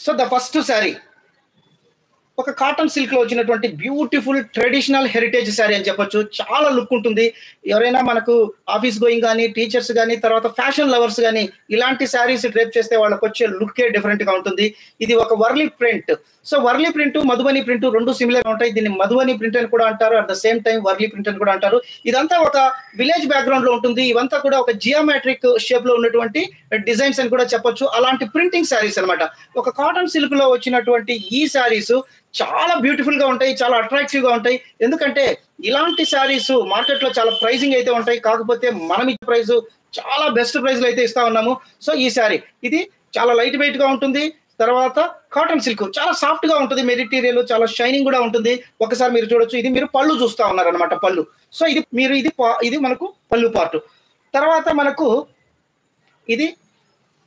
So the first sari ఒక cotton silk లో వచ్చినటువంటి బ్యూటిఫుల్ ట్రెడిషనల్ హెరిటేజ్ శారీ అని చెప్పొచ్చు. చాలా లుక్ ఉంటుంది. ఎవరైనా మనకు ఆఫీస్ గోయింగ్ కానీ, టీచర్స్ కానీ, తర్వాత ఫ్యాషన్ లవర్స్ కానీ ఇలాంటి శారీస్ డ్రేప్ చేస్తే వాళ్ళకి వచ్చే లుక్కే డిఫరెంట్ గా ఉంటుంది. ఇది ఒక Warli print. So Warli print, Madhubani print రెండు సిమిలర్ గా ఉంటాయి. దీన్ని మధుబని ప్రింట్ అని కూడా అంటారు, at the same time Warli print అని కూడా అంటారు. ఇదంతా ఒక విలేజ్ బ్యాక్గ్రౌండ్ లో ఉంటుంది. ఇవంతా కూడా ఒక జియోమెట్రిక్ షేప్ లో ఉన్నటువంటి డిజైన్స్ అని కూడా చెప్పొచ్చు. అలాంటి ప్రింటింగ్ శారీస్ అనమాట. ఒక కాటన్ సిల్క్ లో వచ్చినటువంటి ఈ శారీస్ చాలా బ్యూటిఫుల్ గా ఉంటాయి, చాలా అట్రాక్టివ్ గా ఉంటాయి. ఎందుకంటే ఇలాంటి శారీస్ మార్కెట్ లో చాలా ప్రైజింగ్ అయితే ఉంటాయి. కాకపోతే మనం ఈ ప్రైస్ చాలా బెస్ట్ ప్రైస్ లో అయితే ఇస్తా ఉన్నాము. సో ఈ శారీ ఇది చాలా లైట్ వెయిట్ గా ఉంటుంది. తర్వాత కాటన్ సిల్క్ చాలా సాఫ్ట్ గా ఉంటుంది. మెటీరియల్ చాలా షైనింగ్ కూడా ఉంటుంది. ఒకసారి మీరు చూడొచ్చు. ఇది మీరు పళ్ళు చూస్తా ఉన్నారు అనమాట, పళ్ళు. సో ఇది మీరు ఇది మనకు పళ్ళు పార్ట్. తర్వాత మనకు ఇది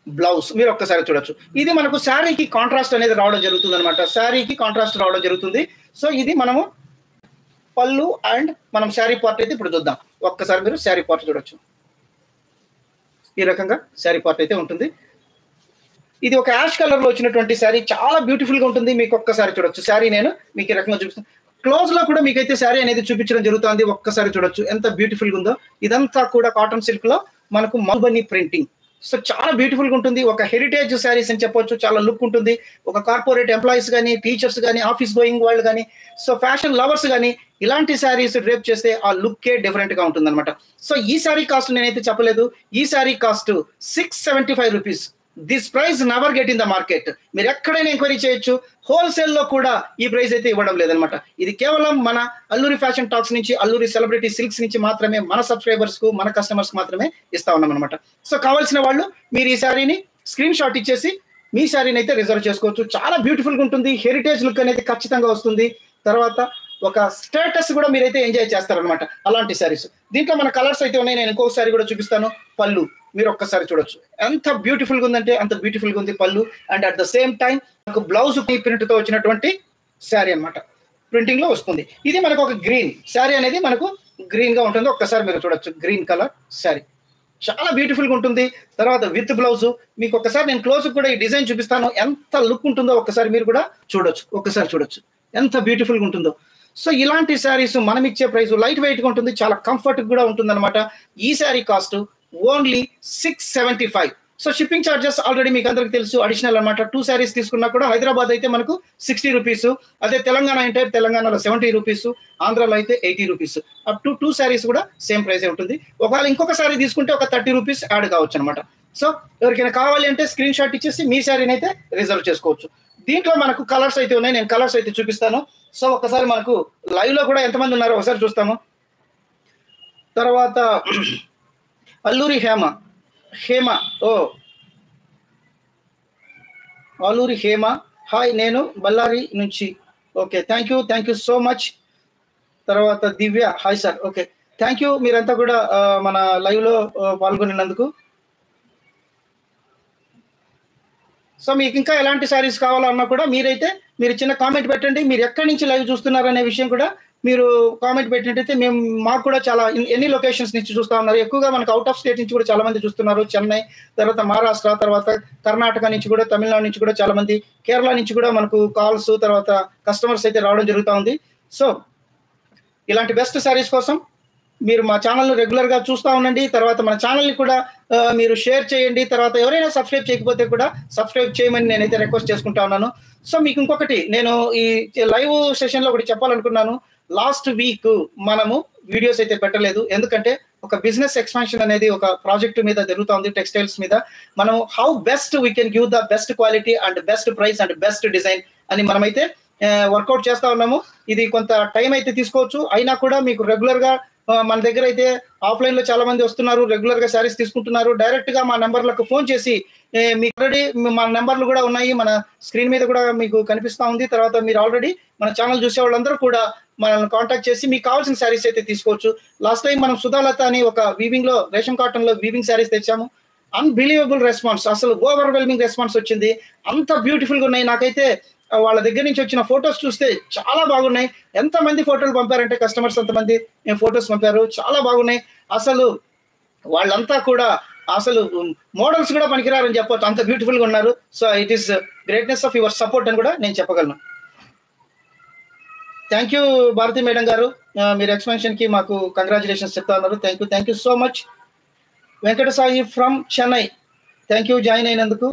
బ్లౌజ్ మీరు ఒక్కసారి చూడొచ్చు. ఇది మనకు శారీకి కాంట్రాస్ట్ అనేది రావడం జరుగుతుంది అనమాట. శారీకి కాంట్రాస్ట్ రావడం జరుగుతుంది. సో ఇది మనము పళ్ళు అండ్ మనం శారీ పార్ట్ అయితే ఇప్పుడు చూద్దాం. ఒక్కసారి మీరు శారీ పార్ట్ చూడొచ్చు. ఈ రకంగా శారీ పార్ట్ అయితే ఉంటుంది. ఇది ఒక యాష్ కలర్ లో వచ్చినటువంటి శారీ, చాలా బ్యూటిఫుల్ గా ఉంటుంది. మీకు ఒక్కసారి చూడొచ్చు. శారీ నేను మీకు ఈ రకంగా చూపిస్తాను. క్లోజ్ లో కూడా మీకైతే శారీ అనేది చూపించడం జరుగుతుంది. ఒక్కసారి చూడొచ్చు ఎంత బ్యూటిఫుల్ గా ఉందో. ఇదంతా కూడా కాటన్ సిల్క్ లో మనకు మధుబని ప్రింటింగ్. సో చాలా బ్యూటిఫుల్ గా ఉంటుంది. ఒక హెరిటేజ్ శారీస్ అని చెప్పొచ్చు. చాలా లుక్ ఉంటుంది. ఒక కార్పొరేట్ ఎంప్లాయీస్ కానీ, టీచర్స్ కానీ, ఆఫీస్ గోయింగ్ వాళ్ళు కానీ, సో ఫ్యాషన్ లవర్స్ కానీ ఇలాంటి శారీస్ డ్రేప్ చేస్తే ఆ లుక్కే డిఫరెంట్ గా ఉంటుంది అనమాట. సో ఈ శారీ కాస్ట్ నేనైతే చెప్పలేదు. ఈ sari cost 675 rupees. This price never get in the market. మీరు ఎక్కడైనా ఎంక్వైరీ చేయొచ్చు. హోల్సేల్ లో కూడా ఈ ప్రైస్ అయితే ఇవ్వడం లేదనమాట. ఇది కేవలం మన అల్లూరి ఫ్యాషన్ టాక్స్ నుంచి, అల్లూరి సెలబ్రిటీ సిల్క్స్ నుంచి మాత్రమే మన సబ్స్క్రైబర్స్ కు, మన కస్టమర్స్ కు మాత్రమే ఇస్తా ఉన్నాం అనమాట. సో కావాల్సిన వాళ్ళు మీరు ఈ శారీని స్క్రీన్ షాట్ ఇచ్చేసి మీ శారీని అయితే రిజర్వ్ చేసుకోవచ్చు. చాలా బ్యూటిఫుల్ గా ఉంటుంది. హెరిటేజ్ లుక్ అనేది ఖచ్చితంగా వస్తుంది. తర్వాత ఒక స్టేటస్ కూడా మీరైతే ఎంజాయ్ చేస్తారనమాట అలాంటి శారీస్. దీంట్లో మన కలర్స్ అయితే ఉన్నాయి. నేను ఇంకొక శారీ కూడా చూపిస్తాను. పళ్ళు మీరు ఒక్కసారి చూడొచ్చు. ఎంత బ్యూటిఫుల్ గా ఉందంటే అంత బ్యూటిఫుల్ గా ఉంది పళ్ళు. And at the same time మనకు బ్లౌజ్ ప్రింట్ తో వచ్చినటువంటి శారీ అనమాట. ప్రింటింగ్ లో వస్తుంది. ఇది మనకు ఒక గ్రీన్ శారీ అనేది మనకు గ్రీన్ గా ఉంటుంది. ఒక్కసారి మీరు చూడొచ్చు. గ్రీన్ కలర్ శారీ చాలా బ్యూటిఫుల్ గా ఉంటుంది. తర్వాత విత్ బ్లౌజ్ మీకు ఒక్కసారి నేను క్లోజ్ కూడా ఈ డిజైన్ చూపిస్తాను. ఎంత లుక్ ఉంటుందో ఒక్కసారి మీరు కూడా చూడొచ్చు. ఒక్కసారి చూడొచ్చు ఎంత బ్యూటిఫుల్ గా ఉంటుందో. సో ఇలాంటి శారీస్ మనం ఇచ్చే ప్రైస్ లైట్ వెయిట్ గా ఉంటుంది. చాలా కంఫర్ట్ కూడా ఉంటుంది అనమాట. ఈ sari cost only 675. So shipping charges already మీకు అందరికి తెలుసు, అడిషనల్ అనమాట. 2 శారీస్ తీసుకున్నా కూడా హైదరాబాద్ అయితే మనకు 60 రూపీస్, అదే తెలంగాణ అంటే తెలంగాణలో 70 రూపీస్, ఆంధ్రాలో అయితే 80 రూపీస్. అప్ టు 2 శారీస్ కూడా సేమ్ ప్రైస్ ఉంటుంది. ఒకవేళ ఇంకొక శారీ తీసుకుంటే ఒక 30 రూపీస్ యాడ్ కావచ్చు అనమాట. సో ఎవరికైనా కావాలి అంటే స్క్రీన్ షాట్ ఇచ్చేసి మీ శారీని అయితే రిజర్వ్ చేసుకోవచ్చు. దీంట్లో మనకు కలర్స్ అయితే ఉన్నాయి. నేను కలర్స్ అయితే చూపిస్తాను. సో ఒకసారి మనకు లైవ్ లో కూడా ఎంతమంది ఉన్నారో ఒకసారి చూస్తాము. తర్వాత అల్లూరి హేమ అల్లూరి హేమ హాయ్, నేను బళ్ళారి నుంచి. Okay, thank you so much. తర్వాత Divya hi sir. Okay, thank you మీరంతా కూడా మన లైవ్ లో పాల్గొనినందుకు. సో మీకు ఇంకా ఎలాంటి శారీస్ కావాలన్నా కూడా మీరు చిన్న కామెంట్ పెట్టండి. మీరు ఎక్కడి నుంచి లైవ్ చూస్తున్నారు అనే విషయం కూడా మీరు కామెంట్ పెట్టినట్టయితే మాకు కూడా చాలా ఎన్ని లొకేషన్స్ నుంచి చూస్తూ ఉన్నారు. ఎక్కువగా మనకు అవుట్ ఆఫ్ స్టేట్ నుంచి కూడా చాలా మంది చూస్తున్నారు. చెన్నై, తర్వాత మహారాష్ట్ర, తర్వాత కర్ణాటక నుంచి కూడా, తమిళనాడు నుంచి కూడా చాలా మంది, కేరళ నుంచి కూడా మనకు కాల్స్, తర్వాత కస్టమర్స్ అయితే రావడం జరుగుతూ ఉంది. సో ఇలాంటి బెస్ట్ శారీస్ కోసం మీరు మా ఛానల్ను రెగ్యులర్గా చూస్తూ ఉండండి. తర్వాత మన ఛానల్ని కూడా మీరు షేర్ చేయండి. తర్వాత ఎవరైనా సబ్స్క్రైబ్ చేయకపోతే కూడా సబ్స్క్రైబ్ చేయమని నేనైతే రిక్వెస్ట్ చేసుకుంటా ఉన్నాను. సో మీకు ఇంకొకటి నేను ఈ లైవ్ సెషన్లో ఒకటి చెప్పాలనుకున్నాను. లాస్ట్ వీక్ మనము వీడియోస్ అయితే పెట్టలేదు. ఎందుకంటే ఒక బిజినెస్ ఎక్స్పాన్షన్ అనేది ఒక ప్రాజెక్ట్ మీద జరుగుతూ ఉంది, టెక్స్టైల్స్ మీద. మనం how best we can give the best quality and best price and best design అని మనమైతే వర్కౌట్ చేస్తూ ఉన్నాము. ఇది కొంత టైం అయితే తీసుకోవచ్చు. అయినా కూడా మీకు రెగ్యులర్గా మన దగ్గర అయితే ఆఫ్లైన్ లో చాలా మంది వస్తున్నారు, రెగ్యులర్ గా శారీస్ తీసుకుంటున్నారు. డైరెక్ట్ గా మా నెంబర్లకు ఫోన్ చేసి మీకు ఆల్రెడీ మన నెంబర్లు కూడా ఉన్నాయి, మన స్క్రీన్ మీద కూడా మీకు కనిపిస్తా ఉంది. తర్వాత మీరు ఆల్రెడీ మన ఛానల్ చూసే వాళ్ళందరూ కూడా మనల్ని కాంటాక్ట్ చేసి మీకు కావాల్సిన శారీస్ అయితే తీసుకోవచ్చు. లాస్ట్ టైం మనం సుధాలత అని ఒక వీవింగ్ లో, రేషన్ కాటన్ లో వీవింగ్ శారీస్ తెచ్చాము. అన్బిలీవబుల్ రెస్పాన్స్, అసలు ఓవర్వెల్మింగ్ రెస్పాన్స్ వచ్చింది. అంత బ్యూటిఫుల్ గా ఉన్నాయి. నాకైతే వాళ్ళ దగ్గర నుంచి వచ్చిన ఫొటోస్ చూస్తే చాలా బాగున్నాయి. ఎంతమంది ఫోటోలు పంపారంటే కస్టమర్స్ అంతమంది ఫొటోస్ పంపారు, చాలా బాగున్నాయి. అసలు వాళ్ళంతా కూడా అసలు మోడల్స్ కూడా పనికిరారని చెప్పొచ్చు, అంత బ్యూటిఫుల్గా ఉన్నారు. So it is greatness of your support అని కూడా నేను చెప్పగలను. థ్యాంక్ యూ భారతి మేడం గారు, మీరు ఎక్స్పెన్షన్కి మాకు కంగ్రాచులేషన్స్ చెప్తా ఉన్నారు. Thank you so much. Venkata Sai from Chennai, thank you join అయినందుకు.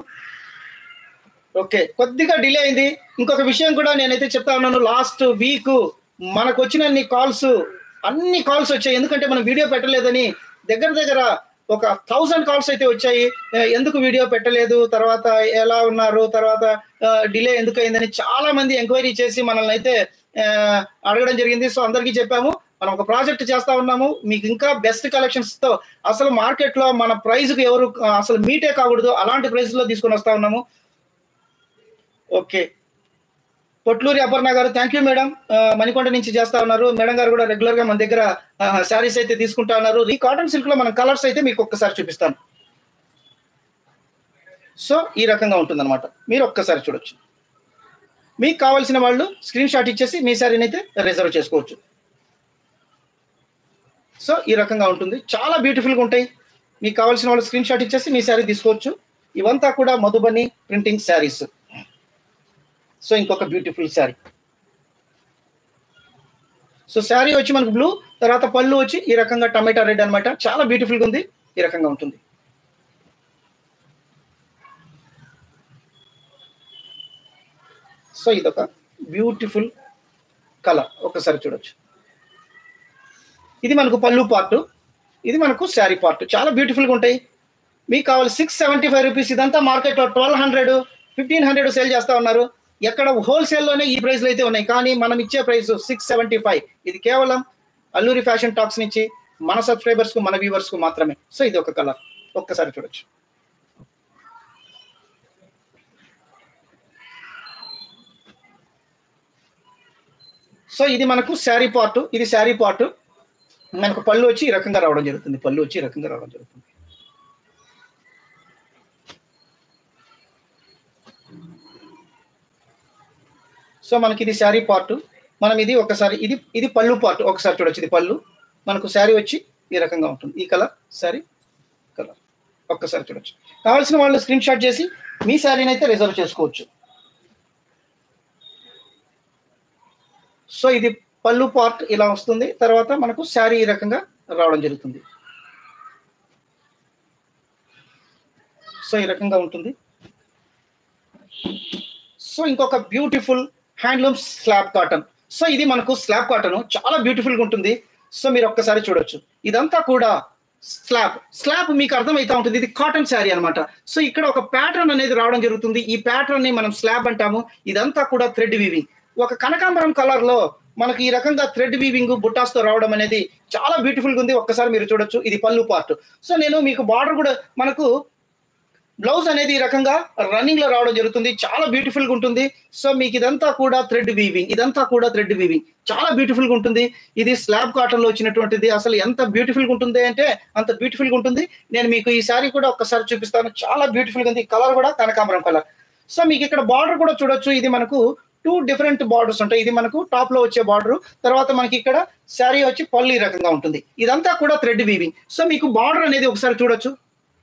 ఓకే, కొద్దిగా డిలే అయింది. ఇంకొక విషయం కూడా నేనైతే చెప్తా ఉన్నాను, లాస్ట్ వీక్ మనకు వచ్చిన అన్ని కాల్స్ వచ్చాయి. ఎందుకంటే మనం వీడియో పెట్టలేదని దగ్గర ఒక 1000 కాల్స్ అయితే వచ్చాయి. ఎందుకు వీడియో పెట్టలేదు, తర్వాత ఎలా ఉన్నారు, తర్వాత డిలే ఎందుకు అయిందని చాలా మంది ఎంక్వైరీ చేసి మనల్ని అయితే అడగడం జరిగింది. సో అందరికీ చెప్పాము, మనం ఒక ప్రాజెక్ట్ చేస్తా ఉన్నాము, మీకు ఇంకా బెస్ట్ కలెక్షన్స్ తో అసలు మార్కెట్ లో మన ప్రైస్ కు ఎవరు అసలు మీటే కాకూడదు అలాంటి ప్రైస్ లో తీసుకొని వస్తా ఉన్నాము. ఓకే, పొట్లూరి అపర్ణ గారు, థ్యాంక్ యూ మేడం, మణికొండ నుంచి చేస్తా ఉన్నారు. మేడం గారు కూడా రెగ్యులర్ గా మన దగ్గర శారీస్ అయితే తీసుకుంటా ఉన్నారు. ఈ కాటన్ సిల్క్ లో మనం కలర్స్ అయితే మీకు ఒక్కసారి చూపిస్తాను. సో ఈ రకంగా ఉంటుంది అనమాట, మీరు ఒక్కసారి చూడొచ్చు. మీకు కావాల్సిన వాళ్ళు స్క్రీన్ షాట్ ఇచ్చేసి మీ శారీని అయితే రిజర్వ్ చేసుకోవచ్చు. సో ఈ రకంగా ఉంటుంది, చాలా బ్యూటిఫుల్గా ఉంటాయి. మీకు కావాల్సిన వాళ్ళు స్క్రీన్ షాట్ ఇచ్చేసి మీ శారీ తీసుకోవచ్చు. ఇవంతా కూడా మధుబని ప్రింటింగ్ శారీస్. సో ఇంకొక బ్యూటిఫుల్ శారీ. సో శారీ వచ్చి మనకు బ్లూ, తర్వాత పళ్ళు వచ్చి ఈ రకంగా టమాటా రెడ్ అనమాట. చాలా బ్యూటిఫుల్గా ఉంది, ఈ రకంగా ఉంటుంది. సో ఇదొక బ్యూటిఫుల్ కలర్, ఒకసారి చూడొచ్చు. ఇది మనకు పళ్ళు పార్ట్, ఇది మనకు శారీ పార్ట్. చాలా బ్యూటిఫుల్గా ఉంటాయి. మీకు కావాలి 675 రూపీస్. ఇదంతా మార్కెట్లో 1200, 1500 సేల్ చేస్తూ ఉన్నారు. ఎక్కడ హోల్సేల్లోనే ఈ ప్రైస్లు అయితే ఉన్నాయి, కానీ మనం ఇచ్చే ప్రైస్ 675. ఇది కేవలం అల్లూరి ఫ్యాషన్ టాక్స్ నుంచి మన సబ్స్క్రైబర్స్కు, మన వ్యూవర్స్కు మాత్రమే. సో ఇది ఒక కలర్, ఒక్కసారి చూడొచ్చు. సో ఇది మనకు శారీ పార్ట్, ఇది శారీ పార్ట్. మనకు పళ్ళు వచ్చి ఈ రకంగా రావడం జరుగుతుంది, పళ్ళు వచ్చి ఈ రకంగా రావడం జరుగుతుంది. సో మనకి ఇది శారీ పార్ట్. మనం ఇది ఒకసారి ఇది పళ్ళు పార్ట్, ఒకసారి చూడొచ్చు. ఇది పళ్ళు, మనకు శారీ వచ్చి ఈ రకంగా ఉంటుంది. ఈ కలర్ శారీ కలర్ ఒక్కసారి చూడొచ్చు. కావాల్సిన వాళ్ళు స్క్రీన్ షాట్ చేసి మీ శారీని అయితే రిజర్వ్ చేసుకోవచ్చు. సో ఇది పళ్ళు పార్ట్ ఇలా వస్తుంది, తర్వాత మనకు శారీ ఈ రకంగా రావడం జరుగుతుంది. సో ఈ రకంగా ఉంటుంది. సో ఇంకొక beautiful handloom slab cotton. So ఇది మనకు స్లాబ్ కాటన్, చాలా బ్యూటిఫుల్గా ఉంటుంది. సో మీరు ఒక్కసారి చూడొచ్చు. ఇదంతా కూడా స్లాబ్ మీకు అర్థమవుతా ఉంటుంది. ఇది కాటన్ శారీ అనమాట. సో ఇక్కడ ఒక ప్యాటర్న్ అనేది రావడం జరుగుతుంది. ఈ ప్యాటర్న్ ని మనం స్లాబ్ అంటాము. ఇదంతా కూడా థ్రెడ్ వీవింగ్. ఒక కనకాంబరం కలర్ లో మనకి ఈ రకంగా థ్రెడ్ వీవింగ్ బుట్టాస్ తో రావడం అనేది చాలా బ్యూటిఫుల్ గా ఉంది. ఒక్కసారి మీరు చూడొచ్చు. ఇది పళ్ళు పార్ట్. సో నేను మీకు బార్డర్ కూడా, మనకు బ్లౌజ్ అనేది ఈ రకంగా రన్నింగ్ లో రావడం జరుగుతుంది. చాలా బ్యూటిఫుల్ గా ఉంటుంది. సో మీకు ఇదంతా కూడా థ్రెడ్ వీవింగ్, ఇదంతా కూడా థ్రెడ్ వీవింగ్, చాలా బ్యూటిఫుల్ గా ఉంటుంది. ఇది స్లాబ్ కాటన్ లో వచ్చినటువంటిది. అసలు ఎంత బ్యూటిఫుల్ గా ఉంటుంది అంటే అంత బ్యూటిఫుల్ గా ఉంటుంది. నేను మీకు ఈ శారీ కూడా ఒక్కసారి చూపిస్తాను. చాలా బ్యూటిఫుల్ గా ఉంది. కలర్ కూడా కనకాంబరం కలర్. సో మీకు ఇక్కడ బార్డర్ కూడా చూడొచ్చు. ఇది మనకు 2 డిఫరెంట్ బార్డర్స్ ఉంటాయి. ఇది మనకు టాప్ లో వచ్చే బార్డర్, తర్వాత మనకి ఇక్కడ శారీ వచ్చి పళ్ళు ఈ రకంగా ఉంటుంది. ఇదంతా కూడా థ్రెడ్ వీవింగ్. సో మీకు బార్డర్ అనేది ఒకసారి చూడొచ్చు,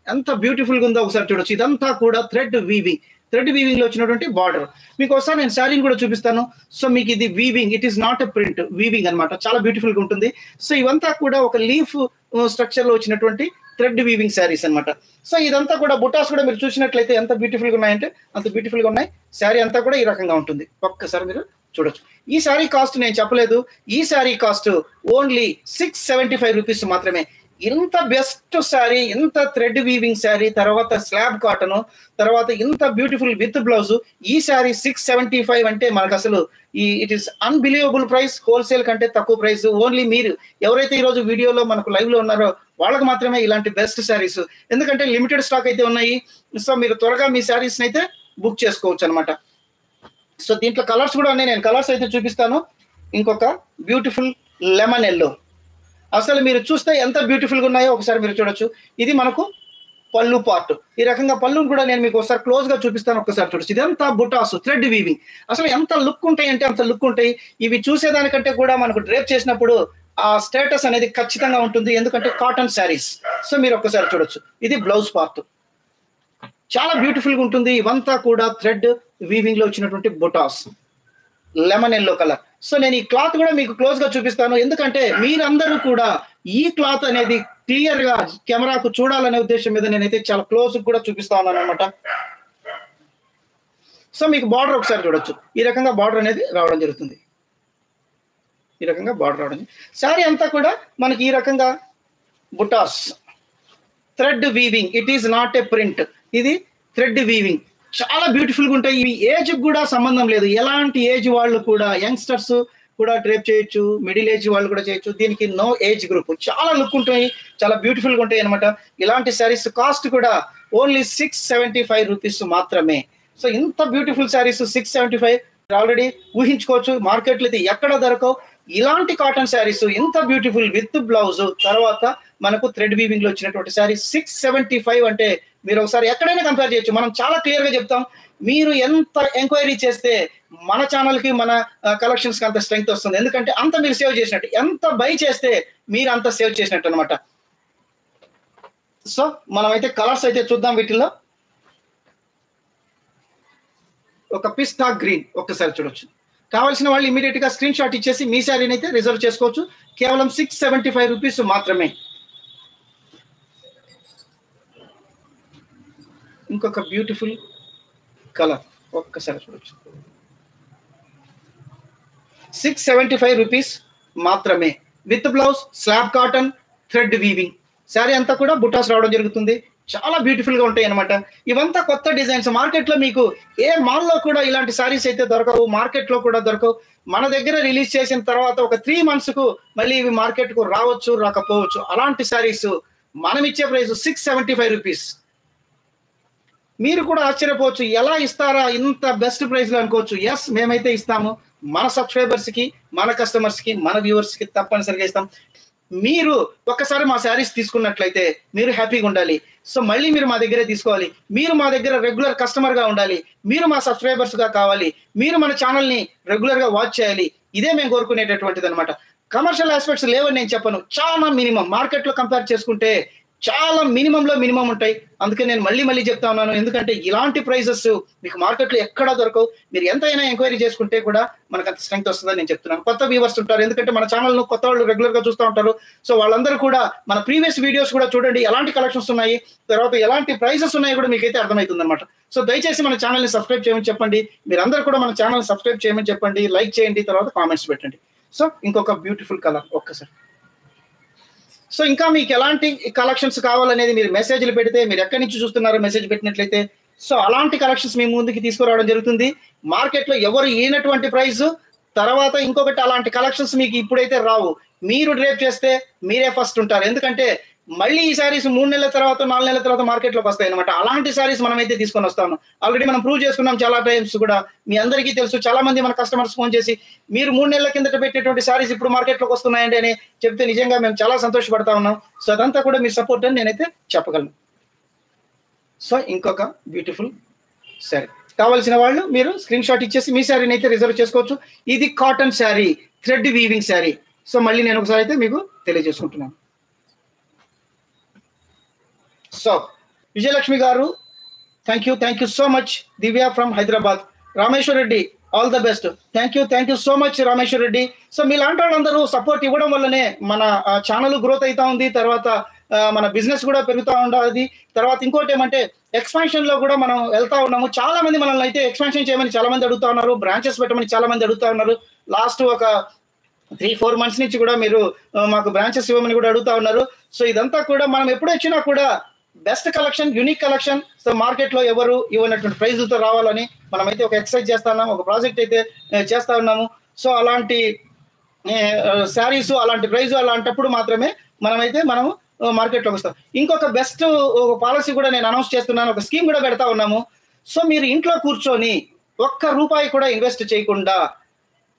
ఎంత బ్యూటిఫుల్ గా ఉందో ఒకసారి చూడొచ్చు. ఇదంతా కూడా థ్రెడ్ వీవింగ్ లో వచ్చినటువంటి బార్డర్. మీకు ఒకసారి నేను శారీని కూడా చూపిస్తాను. సో మీకు ఇది weaving, it is not a print, weaving అనమాట. చాలా బ్యూటిఫుల్ గా ఉంటుంది. సో ఇవంతా కూడా ఒక లీఫ్ స్ట్రక్చర్ లో వచ్చినటువంటి థ్రెడ్ వీవింగ్ శారీస్ అనమాట. సో ఇదంతా కూడా బుటాస్ కూడా మీరు చూసినట్లయితే ఎంత బ్యూటిఫుల్ గా ఉన్నాయంటే అంత బ్యూటిఫుల్ గా ఉన్నాయి. శారీ అంతా కూడా ఈ రకంగా ఉంటుంది. ఒక్కసారి మీరు చూడొచ్చు. ఈ శారీ కాస్ట్ నేను చెప్పలేదు. ఈ శారీ కాస్ట్ ఓన్లీ 675 రూపీస్ మాత్రమే. ఇంత బెస్ట్ శారీ, ఇంత థ్రెడ్ వీవింగ్ శారీ, తర్వాత స్లాబ్ కాటన్, తర్వాత ఇంత బ్యూటిఫుల్ విత్ బ్లౌజ్, ఈ శారీ 675 అంటే మనకు అసలు it is unbelievable price. Wholesale కంటే తక్కువ ప్రైస్. ఓన్లీ మీరు ఎవరైతే ఈరోజు వీడియోలో మనకు లైవ్ లో ఉన్నారో వాళ్ళకి మాత్రమే ఇలాంటి బెస్ట్ శారీస్. ఎందుకంటే లిమిటెడ్ స్టాక్ అయితే ఉన్నాయి. సో మీరు త్వరగా మీ శారీస్ అయితే బుక్ చేసుకోవచ్చు అనమాట. సో దీంట్లో కలర్స్ కూడా ఉన్నాయి. నేను కలర్స్ అయితే చూపిస్తాను. ఇంకొక బ్యూటిఫుల్ లెమన్ ఎల్లో, అసలు మీరు చూస్తే ఎంత బ్యూటిఫుల్ గా ఉన్నాయో ఒకసారి మీరు చూడొచ్చు. ఇది మనకు పళ్ళు పార్ట్. ఈ రకంగా పళ్ళును కూడా నేను మీకు ఒకసారి క్లోజ్ గా చూపిస్తాను. ఒక్కసారి చూడొచ్చు. ఇదంతా బుటాస్, థ్రెడ్ వీవింగ్. అసలు ఎంత లుక్ ఉంటాయి అంటే అంత లుక్ ఉంటాయి. ఇవి చూసేదానికంటే కూడా మనకు డ్రేప్ చేసినప్పుడు ఆ స్టేటస్ అనేది ఖచ్చితంగా ఉంటుంది, ఎందుకంటే కాటన్ శారీస్. సో మీరు ఒక్కసారి చూడొచ్చు, ఇది బ్లౌజ్ పార్ట్, చాలా బ్యూటిఫుల్ గా ఉంటుంది. ఇవంతా కూడా థ్రెడ్ వీవింగ్ లో వచ్చినటువంటి బుటాస్, లెమన్ ఎల్లో కలర్. సో నేను ఈ క్లాత్ కూడా మీకు క్లోజ్ గా చూపిస్తాను, ఎందుకంటే మీరందరూ కూడా ఈ క్లాత్ అనేది క్లియర్ గా కెమెరాకు చూడాలనే ఉద్దేశం మీద నేనైతే చాలా క్లోజ్ కూడా చూపిస్తా ఉన్నాను అనమాట. సో మీకు బార్డర్ ఒకసారి చూడొచ్చు, ఈ రకంగా బార్డర్ అనేది రావడం జరుగుతుంది. ఈ రకంగా బార్డర్ రావడం, శారీ అంతా కూడా మనకి ఈ రకంగా butas, thread weaving. It is not a print, ఇది థ్రెడ్ వీవింగ్. చాలా బ్యూటిఫుల్ గా ఉంటాయి. ఇవి ఏజ్ కూడా సంబంధం లేదు, ఎలాంటి ఏజ్ వాళ్ళు కూడా, యంగ్స్టర్స్ కూడా డ్రేప్ చేయొచ్చు, మిడిల్ ఏజ్ వాళ్ళు కూడా చేయొచ్చు. దీనికి నో ఏజ్ గ్రూప్. చాలా లుక్ ఉంటాయి, చాలా బ్యూటిఫుల్ గా ఉంటాయి అనమాట. ఇలాంటి శారీస్ కాస్ట్ కూడా ఓన్లీ 675 రూపీస్ మాత్రమే. సో ఇంత బ్యూటిఫుల్ శారీస్ 675 ఆల్రెడీ ఊహించుకోవచ్చు, మార్కెట్లో అయితే ఎక్కడ దొరకవు. ఇలాంటి కాటన్ శారీస్ ఇంత బ్యూటిఫుల్ విత్ బ్లౌజ్, తర్వాత మనకు థ్రెడ్ వీవింగ్ లో వచ్చినటువంటి శారీ 675 అంటే మీరు ఒకసారి ఎక్కడైనా కంపేర్ చేయొచ్చు. మనం చాలా క్లియర్ గా చెప్తాం, మీరు ఎంత ఎంక్వైరీ చేస్తే మన ఛానల్ కి, మన కలెక్షన్స్ కి అంత స్ట్రెంగ్త్ వస్తుంది. ఎందుకంటే అంత మీరు సేవ్ చేసినట్టు, ఎంత బై చేస్తే మీరు అంత సేవ్ చేసినట్టు అనమాట. సో మనమైతే కలర్స్ అయితే చూద్దాం. వీటిల్లో ఒక పిస్తా గ్రీన్ ఒక్కసారి చూడొచ్చు. కావాల్సిన వాళ్ళు ఇమీడియట్ గా స్క్రీన్ షాట్ ఇచ్చేసి మీ శారీని అయితే రిజర్వ్ చేసుకోవచ్చు. కేవలం 675 రూపీస్ మాత్రమే. ఇంకొక బ్యూటిఫుల్ కలర్ ఒక్కసారి చూడొచ్చు, 675 రూపీస్ మాత్రమే. With blouse, slab cotton, thread weaving. Sari అంతా కూడా బుటాస్ రావడం జరుగుతుంది. చాలా బ్యూటిఫుల్ గా ఉంటాయి అనమాట. ఇవంతా కొత్త డిజైన్స్. మార్కెట్ లో మీకు ఏ మాల్ లో కూడా ఇలాంటి శారీస్ అయితే దొరకవు, మార్కెట్ లో కూడా దొరకవు. మన దగ్గర రిలీజ్ చేసిన తర్వాత ఒక 3 months కు మళ్ళీ ఇవి మార్కెట్ కు రావచ్చు, రాకపోవచ్చు. అలాంటి శారీస్ మనం ఇచ్చే ప్రైస్ 675 రూపీస్. మీరు కూడా ఆశ్చర్యపోవచ్చు, ఎలా ఇస్తారా ఇంత బెస్ట్ ప్రైస్ లో అనుకోవచ్చు. ఎస్, మేమైతే ఇస్తాము. మన సబ్స్క్రైబర్స్ కి, మన కస్టమర్స్ కి, మన వ్యూవర్స్ కి తప్పనిసరిగా ఇస్తాం. మీరు ఒక్కసారి మా శారీస్ తీసుకున్నట్లయితే మీరు హ్యాపీగా ఉండాలి. సో మళ్ళీ మీరు మా దగ్గరే తీసుకోవాలి. మీరు మా దగ్గర రెగ్యులర్ కస్టమర్ గా ఉండాలి. మీరు మా సబ్స్క్రైబర్స్ గా కావాలి. మీరు మన ఛానల్ ని రెగ్యులర్ గా వాచ్ చేయాలి. ఇదే మేము కోరుకునేటటువంటిది అనమాట. కమర్షియల్ ఆస్పెక్ట్స్ లేవని నేను చెప్పను, చాలా మినిమం. మార్కెట్ లో కంపేర్ చేసుకుంటే చాలా మినిమంలో మినిమం ఉంటాయి. అందుకే నేను మళ్ళీ చెప్తా ఉన్నాను, ఎందుకంటే ఇలాంటి ప్రైజెస్ మీకు మార్కెట్లో ఎక్కడా దొరకవు. మీరు ఎంతైనా ఎంక్వైరీ చేసుకుంటే కూడా మనకు అంత స్ట్రెంగ్త్ వస్తుందని నేను చెప్తున్నాను. కొత్త వ్యూవర్స్ ఉంటారు, ఎందుకంటే మన ఛానల్ను కొత్త వాళ్ళు రెగ్యులర్ గా చూస్తూ ఉంటారు. సో వాళ్ళందరూ కూడా మన ప్రీవియస్ వీడియోస్ కూడా చూడండి, ఎలాంటి కలెక్షన్స్ ఉన్నాయి, తర్వాత ఎలాంటి ప్రైజెస్ ఉన్నాయి కూడా మీకైతే అర్థమవుతుంది అనమాట. సో దయచేసి మన ఛానల్ని సబ్స్క్రైబ్ చేయమని చెప్పండి. మీరందరూ కూడా మన ఛానల్ సబ్స్క్రైబ్ చేయమని చెప్పండి, లైక్ చేయండి, తర్వాత కామెంట్స్ పెట్టండి. సో ఇంకొక బ్యూటిఫుల్ కలర్ ఒక్కసారి. సో ఇంకా మీకు ఎలాంటి కలెక్షన్స్ కావాలనేది మీరు మెసేజ్లు పెడితే, మీరు ఎక్కడి నుంచి చూస్తున్నారో మెసేజ్ పెట్టినట్లయితే సో అలాంటి కలెక్షన్స్ మీ ముందుకి తీసుకురావడం జరుగుతుంది. మార్కెట్లో ఎవరు ఈనటువంటి ప్రైస్. తర్వాత ఇంకొకటి, అలాంటి కలెక్షన్స్ మీకు ఇప్పుడైతే రావు. మీరు డ్రేప్ చేస్తే మీరే ఫస్ట్ ఉంటారు. ఎందుకంటే మళ్ళీ ఈ శారీస్ 3 నెలల తర్వాత, 4 నెలల తర్వాత మార్కెట్లోకి వస్తాయి అనమాట. అలాంటి శారీస్ మనమైతే తీసుకొని వస్తాము. ఆల్రెడీ మనం ప్రూవ్ చేసుకున్నాం చాలా టైమ్స్ కూడా. మీ అందరికీ తెలుసు, చాలా మంది మన కస్టమర్స్ ఫోన్ చేసి మీరు 3 నెలల కిందట పెట్టేటువంటి శారీస్ ఇప్పుడు మార్కెట్లోకి వస్తున్నాయండి అని చెప్తే నిజంగా మేము చాలా సంతోషపడతా ఉన్నాం. సో అదంతా కూడా మీ సపోర్ట్ అని నేనైతే చెప్పగలను. సో ఇంకొక బ్యూటిఫుల్ శారీ కావాల్సిన వాళ్ళు మీరు స్క్రీన్ షాట్ ఇచ్చేసి మీ శారీని అయితే రిజర్వ్ చేసుకోవచ్చు. ఇది cotton sari, thread weaving sari. So మళ్ళీ నేను ఒకసారి అయితే మీకు తెలియజేసుకుంటున్నాను. సో విజయలక్ష్మి గారు, thank you so much. Divya from Hyderabad. Rameshwar Reddy, all the best. Thank you so much Rameshwar Reddy. So మీలాంటి వాళ్ళందరూ సపోర్ట్ ఇవ్వడం వల్లనే మన ఛానల్ గ్రోత్ అవుతా ఉంది, తర్వాత మన బిజినెస్ కూడా పెరుగుతూ ఉండదు. తర్వాత ఇంకోటి ఏమంటే ఎక్స్పాన్షన్ లో కూడా మనం వెళ్తా ఉన్నాము. చాలా మంది మనల్ని అయితే ఎక్స్పాన్షన్ చేయమని చాలా మంది అడుగుతా ఉన్నారు, బ్రాంచెస్ పెట్టమని చాలా మంది అడుగుతా ఉన్నారు. లాస్ట్ ఒక 3-4 months నుంచి కూడా మీరు మాకు బ్రాంచెస్ ఇవ్వమని కూడా అడుగుతా ఉన్నారు. సో ఇదంతా కూడా మనం ఎప్పుడు వచ్చినా కూడా best collection, unique collection, so market లో ఎవరు ఇవ్వనటువంటి ప్రైజులతో రావాలని మనమైతే ఒక ఎక్సర్సైజ్ చేస్తా ఉన్నాము, ఒక ప్రాజెక్ట్ అయితే చేస్తా ఉన్నాము. సో అలాంటి శారీస్, అలాంటి ప్రైజ్ అలాంటప్పుడు మాత్రమే మనము మార్కెట్లోకి వస్తాం. ఇంకొక బెస్ట్ పాలసీ కూడా నేను అనౌన్స్ చేస్తున్నాను, ఒక స్కీమ్ కూడా పెడతా ఉన్నాము. సో మీరు ఇంట్లో కూర్చొని ₹1 కూడా ఇన్వెస్ట్ చేయకుండా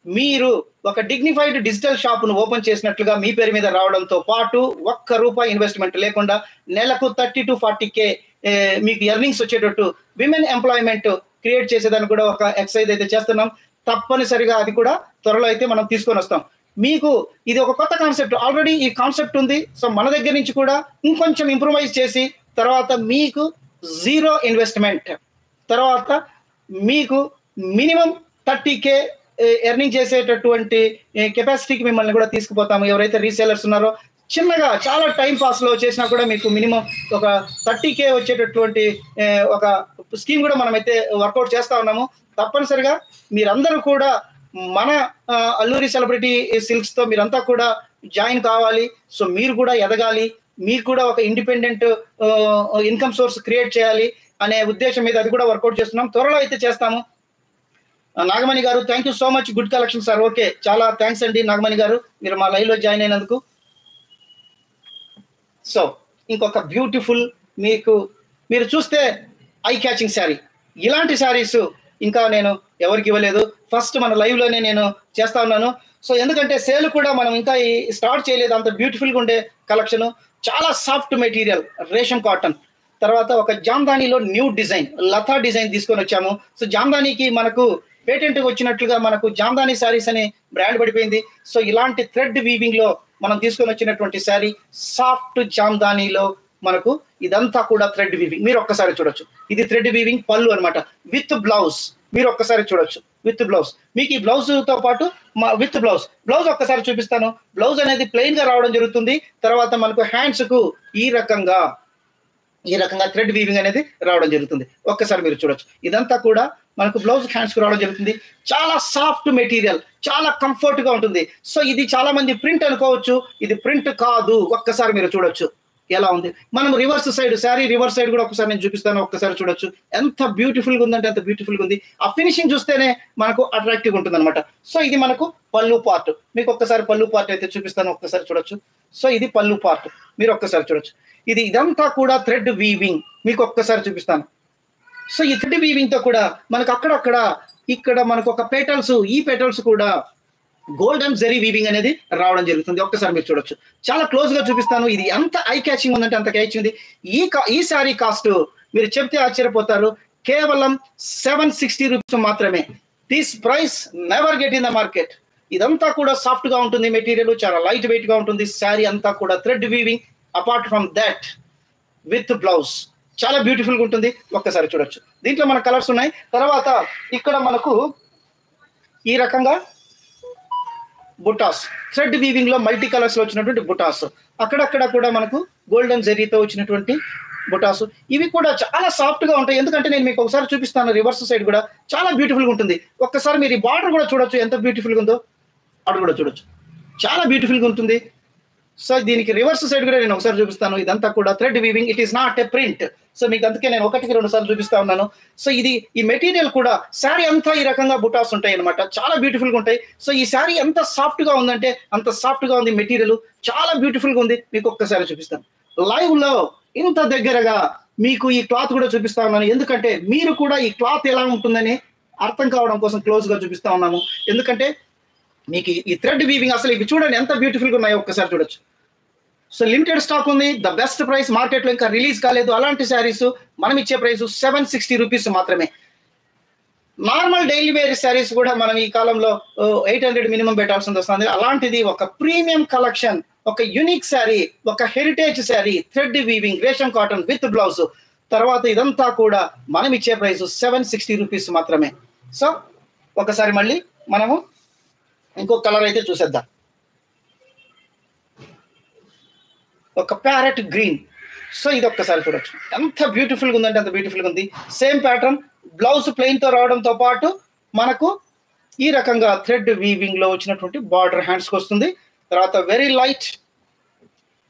మీరు ఒక డిగ్నిఫైడ్ డిజిటల్ షాప్ను ఓపెన్ చేసినట్లుగా మీ పేరు మీద రావడంతో పాటు ₹1 ఇన్వెస్ట్మెంట్ లేకుండా నెలకు 30 to 40K మీకు ఎర్నింగ్స్ వచ్చేటట్టు విమెన్ ఎంప్లాయ్మెంట్ క్రియేట్ చేసేదాన్ని కూడా ఒక ఎక్సర్సైజ్ అయితే చేస్తున్నాం. తప్పనిసరిగా అది కూడా త్వరలో అయితే మనం తీసుకొని వస్తాం. మీకు ఇది ఒక కొత్త కాన్సెప్ట్, ఆల్రెడీ ఈ కాన్సెప్ట్ ఉంది. సో మన దగ్గర నుంచి కూడా ఇంకొంచెం ఇంప్రూవైజ్ చేసి తర్వాత మీకు జీరో ఇన్వెస్ట్మెంట్, తర్వాత మీకు మినిమం 30K ఎర్నింగ్ చేసేటటువంటి కెపాసిటీకి మిమ్మల్ని కూడా తీసుకుపోతాము. ఎవరైతే రీసేలర్స్ ఉన్నారో చిన్నగా చాలా టైం పాస్లో చేసినా కూడా మీకు మినిమం ఒక 30K వచ్చేటటువంటి ఒక స్కీమ్ కూడా మనమైతే వర్కౌట్ చేస్తా ఉన్నాము. తప్పనిసరిగా మీరందరూ కూడా మన అల్లూరి సెలబ్రిటీ సిల్క్స్తో మీరంతా కూడా జాయిన్ కావాలి. సో మీరు కూడా ఎదగాలి, మీకు కూడా ఒక ఇండిపెండెంట్ ఇన్కమ్ సోర్స్ క్రియేట్ చేయాలి అనే ఉద్దేశం మీద అది కూడా వర్కౌట్ చేస్తున్నాం. త్వరలో అయితే చేస్తాము. నాగమణి గారు thank you so much, good collection sir. Okay, చాలా థ్యాంక్స్ అండి నాగమణి గారు, మీరు మా లైవ్లో జాయిన్ అయినందుకు. సో ఇంకొక బ్యూటిఫుల్, మీరు చూస్తే ఐ క్యాచింగ్ శారీ, ఇలాంటి శారీస్ ఇంకా నేను ఎవరికి ఇవ్వలేదు. ఫస్ట్ మన లైవ్లోనే నేను చేస్తా ఉన్నాను. సో ఎందుకంటే సేల్ కూడా మనం ఇంకా స్టార్ట్ చేయలేదు. అంత బ్యూటిఫుల్గా ఉండే కలెక్షన్, చాలా సాఫ్ట్ మెటీరియల్ రేషం కాటన్, తర్వాత ఒక జామ్దానీలో న్యూ డిజైన్ లతా డిజైన్ తీసుకొని వచ్చాము. సో జామ్దానీకి మనకు పేటెంట్ వచ్చినట్లుగా మనకు జామ్దానీ శారీస్ అని బ్రాండ్ పడిపోయింది. సో ఇలాంటి థ్రెడ్ వీవింగ్లో మనం తీసుకొని వచ్చినటువంటి శారీ సాఫ్ట్ జామ్దానీలో మనకు ఇదంతా కూడా థ్రెడ్ వీవింగ్. మీరు ఒక్కసారి చూడొచ్చు, ఇది థ్రెడ్ వీవింగ్ పళ్ళు అనమాట, విత్ బ్లౌజ్. మీరు ఒక్కసారి చూడొచ్చు విత్ బ్లౌజ్. మీకు ఈ బ్లౌజ్తో పాటు విత్ బ్లౌజ్ ఒక్కసారి చూపిస్తాను. బ్లౌజ్ అనేది ప్లెయిన్ గా రావడం జరుగుతుంది. తర్వాత మనకు హ్యాండ్స్ కు ఈ రకంగా థ్రెడ్ వీవింగ్ అనేది రావడం జరుగుతుంది. ఒక్కసారి మీరు చూడొచ్చు, ఇదంతా కూడా మనకు బ్లౌజ్ హ్యాండ్స్ కు రావడం జరుగుతుంది. చాలా సాఫ్ట్ మెటీరియల్, చాలా కంఫర్ట్ గా ఉంటుంది. సో ఇది చాలా మంది ప్రింట్ అనుకోవచ్చు, ఇది ప్రింట్ కాదు. ఒక్కసారి మీరు చూడొచ్చు ఎలా ఉంది. మనం reverse side, sari reverse side కూడా ఒకసారి నేను చూపిస్తాను. ఒక్కసారి చూడొచ్చు ఎంత బ్యూటిఫుల్ గా ఉందంటే అంత బ్యూటిఫుల్ గా ఉంది. ఆ ఫినిషింగ్ చూస్తేనే మనకు అట్రాక్టివ్ ఉంటుంది అనమాట. సో ఇది మనకు పళ్ళు పార్ట్. మీకు ఒక్కసారి పళ్ళు పార్ట్ అయితే చూపిస్తాను, ఒక్కసారి చూడొచ్చు. సో ఇది పళ్ళు పార్ట్, మీరు ఒక్కసారి చూడొచ్చు. ఇదంతా కూడా థ్రెడ్ వీవింగ్, మీకు ఒక్కసారి చూపిస్తాను. సో ఈ థ్రెడ్ వీవింగ్ తో కూడా మనకు అక్కడక్కడ ఇక్కడ మనకు ఒక పెటల్స్, ఈ పెటల్స్ కూడా గోల్డెన్ జెరీ వీవింగ్ అనేది రావడం జరుగుతుంది. ఒక్కసారి మీరు చూడొచ్చు, చాలా క్లోజ్ గా చూపిస్తాను. ఇది ఎంత ఐ క్యాచింగ్ ఉందంటే అంత క్యాచింగ్ ఉంది. ఈ శారీ కాస్ట్ మీరు చెప్తే ఆశ్చర్యపోతారు, కేవలం 760 రూపీస్ మాత్రమే. This price never get in the market. ఇదంతా కూడా సాఫ్ట్ గా ఉంటుంది మెటీరియల్, చాలా లైట్ వెయిట్ గా ఉంటుంది. శారీ అంతా కూడా thread weaving, apart from that with blouse చాలా బ్యూటిఫుల్ గా ఉంటుంది. ఒక్కసారి చూడొచ్చు, దీంట్లో మన కలర్స్ ఉన్నాయి. తర్వాత ఇక్కడ మనకు ఈ రకంగా బుటాస్, థ్రెడ్ వీవింగ్ లో మల్టీ కలర్స్ లో వచ్చినటువంటి బుటాస్, అక్కడక్కడ కూడా మనకు గోల్డెన్ జెరీతో వచ్చినటువంటి బుటాస్. ఇవి కూడా చాలా సాఫ్ట్ గా ఉంటాయి. ఎందుకంటే నేను మీకు ఒకసారి చూపిస్తాను, రివర్స్ సైడ్ కూడా చాలా బ్యూటిఫుల్ గా ఉంటుంది. ఒక్కసారి మీరు ఈ బార్డర్ కూడా చూడొచ్చు, ఎంత బ్యూటిఫుల్ గా ఉందో. బార్డర్ కూడా చూడొచ్చు, చాలా బ్యూటిఫుల్ గా ఉంటుంది. సో దీనికి రివర్స్ సైడ్ కూడా నేను ఒకసారి చూపిస్తాను. ఇదంతా కూడా thread weaving, it is not a print. So మీకు అందుకే నేను 1-2 సార్లు చూపిస్తా ఉన్నాను. సో ఈ మెటీరియల్ కూడా శారీ అంతా ఈ రకంగా బుటాస్ ఉంటాయి అనమాట, చాలా బ్యూటిఫుల్ గా ఉంటాయి. సో ఈ శారీ ఎంత సాఫ్ట్ గా ఉందంటే అంత సాఫ్ట్ గా ఉంది మెటీరియల్, చాలా బ్యూటిఫుల్ గా ఉంది. మీకు ఒక్కసారి చూపిస్తాను లైవ్ లో ఇంత దగ్గరగా మీకు ఈ క్లాత్ కూడా చూపిస్తా ఉన్నాను. ఎందుకంటే మీరు కూడా ఈ క్లాత్ ఎలా ఉంటుందని అర్థం కావడం కోసం క్లోజ్ గా చూపిస్తా ఉన్నాము. ఎందుకంటే మీకు ఈ థ్రెడ్ వీవింగ్ అసలు ఇవి చూడండి ఎంత బ్యూటిఫుల్ గా ఉన్నాయో, ఒక్కసారి చూడొచ్చు. సో లిమిటెడ్ స్టాక్ ఉంది, ద బెస్ట్ ప్రైస్, మార్కెట్లో ఇంకా రిలీజ్ కాలేదు. అలాంటి శారీస్ మనం ఇచ్చే ప్రైస్ 760 రూపీస్ మాత్రమే. నార్మల్ డైలీ వేర్ శారీస్ కూడా మనం ఈ కాలంలో 800 మినిమం పెట్టాల్సింది వస్తుంది. అలాంటిది ఒక ప్రీమియం కలెక్షన్, ఒక యూనిక్ శారీ, ఒక హెరిటేజ్ శారీ, థ్రెడ్ వీవింగ్, రేషం కాటన్ విత్ బ్లౌజ్. తర్వాత ఇదంతా కూడా మనం ఇచ్చే ప్రైస్ 760 రూపీస్ మాత్రమే. సో ఒకసారి మళ్ళీ మనము ఇంకో కలర్ అయితే చూసేద్దాం. ఒక ప్యారెట్ గ్రీన్. సో ఇది ఒక్కసారి చూడొచ్చు, ఎంత బ్యూటిఫుల్ గా ఉందంటే అంత బ్యూటిఫుల్ గా ఉంది. సేమ్ ప్యాటర్న్, బ్లౌజ్ ప్లెయిన్ తో రావడంతో పాటు మనకు ఈ రకంగా థ్రెడ్ వీవింగ్ లో వచ్చినటువంటి బార్డర్ హ్యాండ్స్ కి వస్తుంది. తర్వాత వెరీ లైట్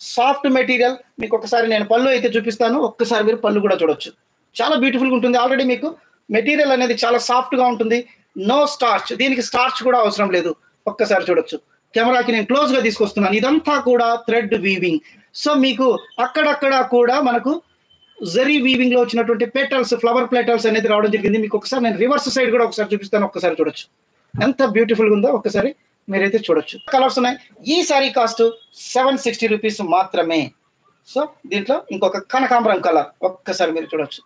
సాఫ్ట్ మెటీరియల్. మీకు ఒకసారి నేను పళ్ళు అయితే చూపిస్తాను, ఒక్కసారి మీరు పళ్ళు కూడా చూడొచ్చు, చాలా బ్యూటిఫుల్ గా ఉంటుంది. ఆల్రెడీ మీకు మెటీరియల్ అనేది చాలా సాఫ్ట్ గా ఉంటుంది. నో స్టార్చ్, దీనికి స్టార్చ్ కూడా అవసరం లేదు. ఒక్కసారి చూడొచ్చు, కెమెరాకి నేను క్లోజ్ గా తీసుకొస్తున్నాను. ఇదంతా కూడా థ్రెడ్ వీవింగ్. సో మీకు అక్కడక్కడ కూడా మనకు జరీ వీవింగ్ లో వచ్చినటువంటి పెటల్స్, ఫ్లవర్ ప్లేటల్స్ అనేది రావడం జరిగింది. మీకు ఒకసారి నేను రివర్స్ సైడ్ కూడా ఒకసారి చూపిస్తాను, ఒక్కసారి చూడొచ్చు ఎంత బ్యూటిఫుల్ గా ఉందో. ఒకసారి మీరైతే చూడొచ్చు, కలర్స్ ఉన్నాయి. ఈ సారీ కాస్ట్ 760 రూపీస్ మాత్రమే. సో దీంట్లో ఇంకొక కనకాంబరం కలర్, ఒక్కసారి మీరు చూడొచ్చు.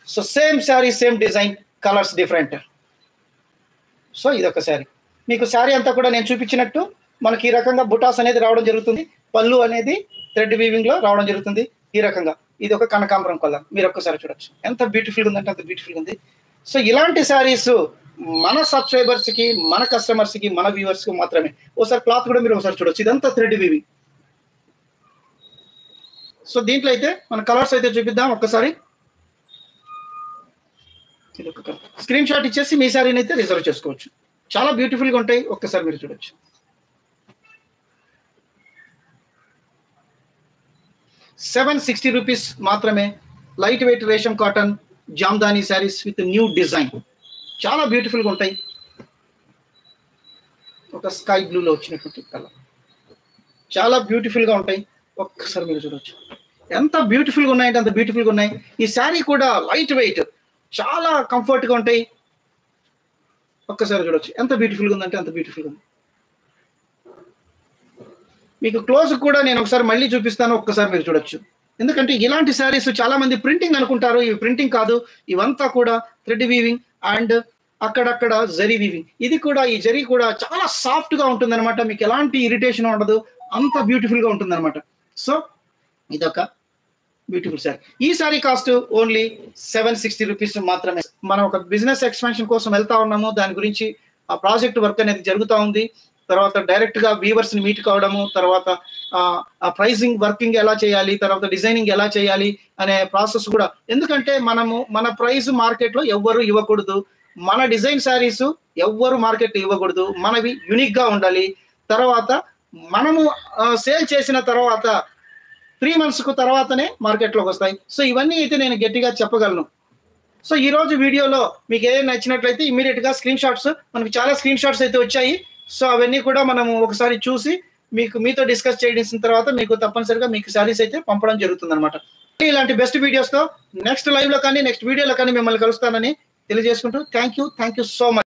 So same sari, same design, colours different. So ఇదొక శారీ. మీకు శారీ అంతా కూడా నేను చూపించినట్టు మనకి ఈ రకంగా బుటాస్ అనేది రావడం జరుగుతుంది. పళ్ళు అనేది థ్రెడ్ వీవింగ్ లో రావడం జరుగుతుంది ఈ రకంగా. ఇది ఒక కనకాంబరం కలర్, మీరు ఒక్కసారి చూడొచ్చు ఎంత బ్యూటిఫుల్ ఉందంటే అంత బ్యూటిఫుల్ ఉంది. సో ఇలాంటి శారీస్ మన సబ్స్క్రైబర్స్ కి, మన కస్టమర్స్ కి, మన వ్యూవర్స్ కి మాత్రమే. ఒకసారి క్లాత్ కూడా మీరు ఒకసారి చూడొచ్చు, ఇదంతా థ్రెడ్ వీవింగ్. సో దీంట్లో అయితే మన కలర్స్ అయితే చూపిద్దాం ఒక్కసారి. స్క్రీన్ షాట్ ఇచ్చేసి మీ శారీని అయితే రిజర్వ్ చేసుకోవచ్చు. చాలా బ్యూటిఫుల్ గా ఉంటాయి, ఒక్కసారి మీరు చూడొచ్చు. ₹760 మాత్రమే. లైట్ వెయిట్ రేషం cotton Jamdani saris with new design, చాలా బ్యూటిఫుల్ గా ఉంటాయి. ఒక స్కై బ్లూలో వచ్చినటువంటి కలర్, చాలా బ్యూటిఫుల్ గా ఉంటాయి. ఒక్కసారి మీరు చూడొచ్చు ఎంత బ్యూటిఫుల్ గా ఉన్నాయంటే అంత బ్యూటిఫుల్ గా ఉన్నాయి. ఈ శారీ కూడా లైట్ వెయిట్, చాలా కంఫర్ట్ గా ఉంటాయి. ఒక్కసారి చూడొచ్చు ఎంత బ్యూటిఫుల్ గా ఉందంటే అంత బ్యూటిఫుల్ గా ఉంది. మీకు క్లోజ్ కూడా నేను ఒకసారి మళ్ళీ చూపిస్తాను, ఒక్కసారి మీరు చూడొచ్చు. ఎందుకంటే ఇలాంటి శారీస్ చాలా మంది ప్రింటింగ్ అనుకుంటారు, ఇవి ప్రింటింగ్ కాదు. ఇవంతా కూడా థ్రెడ్ వీవింగ్ అండ్ అక్కడక్కడ జరీ వీవింగ్. ఇది కూడా, ఈ జరీ కూడా చాలా సాఫ్ట్ గా ఉంటుంది అనమాట. మీకు ఎలాంటి ఇరిటేషన్ ఉండదు, అంత బ్యూటిఫుల్ గా ఉంటుంది అనమాట. సో ఇదొక బ్యూటిఫుల్ శారీ. ఈ శారీ కాస్ట్ ఓన్లీ ₹760 మాత్రమే. మనం ఒక బిజినెస్ ఎక్స్పాన్షన్ కోసం వెళ్తా ఉన్నాము, దాని గురించి ఆ ప్రాజెక్ట్ వర్క్ అనేది జరుగుతూ ఉంది. తర్వాత డైరెక్ట్ గా వీవర్స్ ని మీట్ కావడము, తర్వాత ఆ ప్రైసింగ్ వర్కింగ్ ఎలా చేయాలి, తర్వాత డిజైనింగ్ ఎలా చేయాలి అనే ప్రాసెస్ కూడా. ఎందుకంటే మనము మన ప్రైస్ మార్కెట్ లో ఎవ్వరు ఇవ్వకూడదు, మన డిజైన్ శారీస్ ఎవ్వరు మార్కెట్ ఇవ్వకూడదు, మనవి యూనిక్ గా ఉండాలి. తర్వాత మనము సేల్ చేసిన తర్వాత 3 months తర్వాతనే మార్కెట్లోకి వస్తాయి. సో ఇవన్నీ అయితే నేను గట్టిగా చెప్పగలను. సో ఈ రోజు వీడియోలో మీకు ఏదైనా నచ్చినట్లయితే ఇమీడియట్ గా స్క్రీన్ షాట్స్, మనకి చాలా స్క్రీన్ షాట్స్ అయితే వచ్చాయి. సో అవన్నీ కూడా మనము ఒకసారి చూసి మీతో డిస్కస్ చేసిన తర్వాత మీకు తప్పనిసరిగా మీకు శారీస్ అయితే పంపడం జరుగుతుంది అనమాట. ఇలాంటి బెస్ట్ వీడియోస్తో నెక్స్ట్ లైవ్ లో కానీ నెక్స్ట్ వీడియోలో కానీ మిమ్మల్ని కలుస్తానని తెలియజేసుకుంటూ థ్యాంక్ యూ సో మచ్.